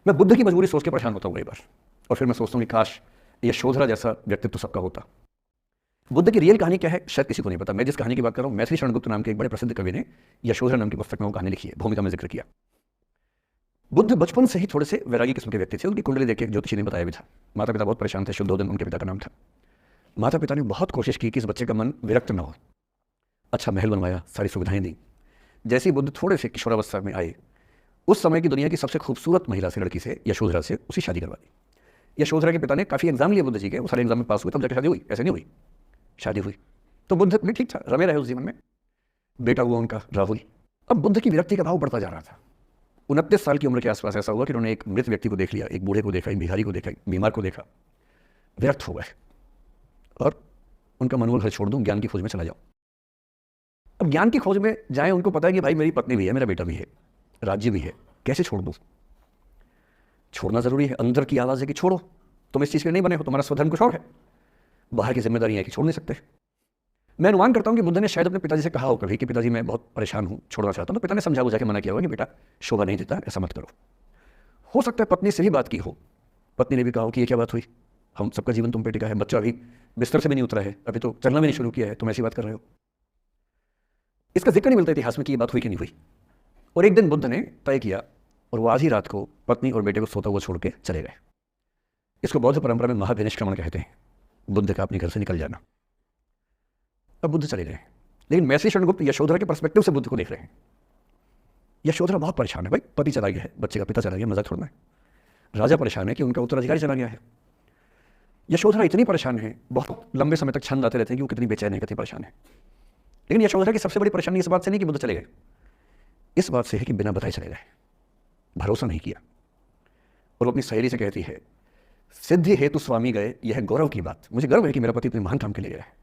मैं बुद्ध की मजबूरी सोच के परेशान होता हूँ कई बार, और फिर मैं सोचता हूँ कि काश यशोधरा जैसा व्यक्तित्व सबका होता। बुद्ध की रियल कहानी क्या है शायद किसी को नहीं पता। मैं जिस कहानी की बात कर रहा हूँ, मैथिली शरण गुप्त नाम के एक बड़े प्रसिद्ध कवि ने यशोधरा नाम की पुस्तक में वो कहानी लिखी है, भूमिका में जिक्र किया। बुद्ध बचपन से ही थोड़े से वैरागी किस्म के व्यक्ति थे। उनकी कुंडली देख के ज्योतिषी ने बताया भी था। माता पिता बहुत परेशान थे। शुद्धोदन उनके पिता का नाम था। माता पिता ने बहुत कोशिश की कि इस बच्चे का मन विरक्त न हो। अच्छा महल बनवाया, सारी सुविधाएं दी। जैसे ही बुद्ध थोड़े से किशोरावस्था में आए, उस समय की दुनिया की सबसे खूबसूरत महिला से, लड़की से, यशोधरा से, उसी शादी करवा दी। यशोधरा के पिता ने काफ़ी एग्जाम लिए बुद्ध जी के, वो सारे एग्जाम में पास हुए, तब जाकर शादी हुई। ऐसे नहीं हुई, शादी हुई। तो बुद्ध भी ठीक था, रमे रहे उस जीवन में। बेटा हुआ उनका राहुल। अब बुद्ध की विरक्ति का भाव बढ़ता जा रहा था। 29 साल की उम्र के आसपास ऐसा हुआ कि उन्होंने एक मृत व्यक्ति को देख लिया, एक बूढ़े को देखा, एक भिखारी को देखा, एक बीमार को देखा। व्यर्थ हो गए और उनका मनोबल घर छोड़ दूं, ज्ञान की खोज में चला जाऊं। अब ज्ञान की खोज में जाए, उनको पता है कि भाई मेरी पत्नी भी है, मेरा बेटा भी है, राज्य भी है, कैसे छोड़ दूं? छोड़ना जरूरी है। अंदर की आवाज है कि छोड़ो, तुम इस चीज के नहीं बने हो, तुम्हारा स्वधर्म कुछ और है। बाहर की जिम्मेदारी है कि छोड़ नहीं सकते। मैं अनुमान करता हूं कि बुद्ध ने शायद अपने पिताजी से कहा हो कभी कि पिताजी मैं बहुत परेशान हूं, छोड़ना चाहता हूं। तो पिता ने समझा बुझा के मना किया होगा कि बेटा शोभा नहीं देता, ऐसा मत करो। हो सकता है पत्नी से ही बात की हो, पत्नी ने भी कहा हो कि ये क्या बात हुई, हम सबका जीवन तुम पे टिका है, बच्चा अभी बिस्तर से भी नहीं उतरा है, अभी तो चलना भी नहीं शुरू किया है, तुम ऐसी बात कर रहे हो। इसका जिक्र नहीं मिलता इतिहास में कि ये बात हुई कि नहीं हुई। और एक दिन बुद्ध ने तय किया और वो आधी रात को पत्नी और बेटे को सोता हुआ छोड़ के चले गए। इसको बौद्ध परंपरा में महाभिनिष्क्रमण कहते हैं, बुद्ध का अपने घर से निकल जाना। अब बुद्ध चले गए, लेकिन मैथिली शरण गुप्त यशोधरा के पर्सपेक्टिव से बुद्ध को देख रहे हैं। यशोधरा बहुत परेशान है, भाई पति चला गया है, बच्चे का पिता चला गया, मजाक छोड़ना है। राजा परेशान है कि उनका उत्तराधिकारी चला गया है। यशोधरा इतनी परेशान है, बहुत लंबे समय तक छंद आते रहते हैं कि वो कितनी बेचैन है, कितनी परेशान है। लेकिन यशोधरा की सबसे बड़ी परेशानी इस बात से नहीं कि बुद्ध चले गए, इस बात से है कि बिना बताए चले गए, भरोसा नहीं किया। और वो अपनी सहेली से कहती है, सिद्धि हेतु स्वामी गए, यह गौरव की बात। मुझे गर्व है कि मेरा पति इतने महान काम के लिए गया है।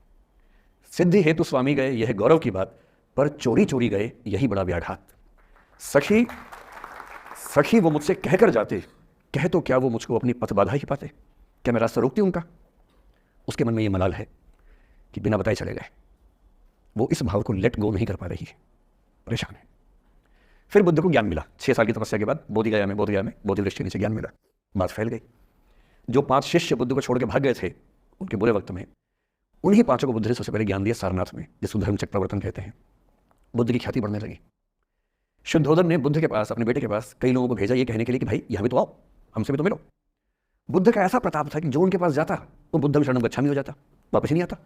सिद्धि हेतु स्वामी गए, यह गौरव की बात, पर चोरी चोरी गए, यही बड़ा व्याघात। सखी सखी वो मुझसे कहकर जाते, कह तो क्या वो मुझको अपनी पथ बाधा ही पाते, क्या मैं रास्ता रोकती उनका? उसके मन में ये मलाल है कि बिना बताए चले गए। वो इस भाव को लेट गो नहीं कर पा रही है, परेशान है। फिर बुद्ध को ज्ञान मिला 6 साल की तपस्या के बाद, बोधिगया में बोधि वृक्ष के नीचे ज्ञान मिला। बात फैल गई। जो 5 शिष्य बुद्ध को छोड़ के भाग गए थे उनके बुरे वक्त में, उन्हीं 5 को बुद्ध ने सबसे पहले ज्ञान दिया सारनाथ में, जिसको धर्म चक्र प्रवर्तन कहते हैं। बुद्ध की ख्याति बढ़ने लगी। शुद्धोदन ने बुद्ध के पास, अपने बेटे के पास कई लोगों को भेजा ये कहने के लिए कि भाई यहाँ भी तो आओ, हमसे भी तो मिलो। बुद्ध का ऐसा प्रताप था कि जो उनके पास जाता वो बुद्धं शरणं गच्छामि हो जाता, वापस ही नहीं आता।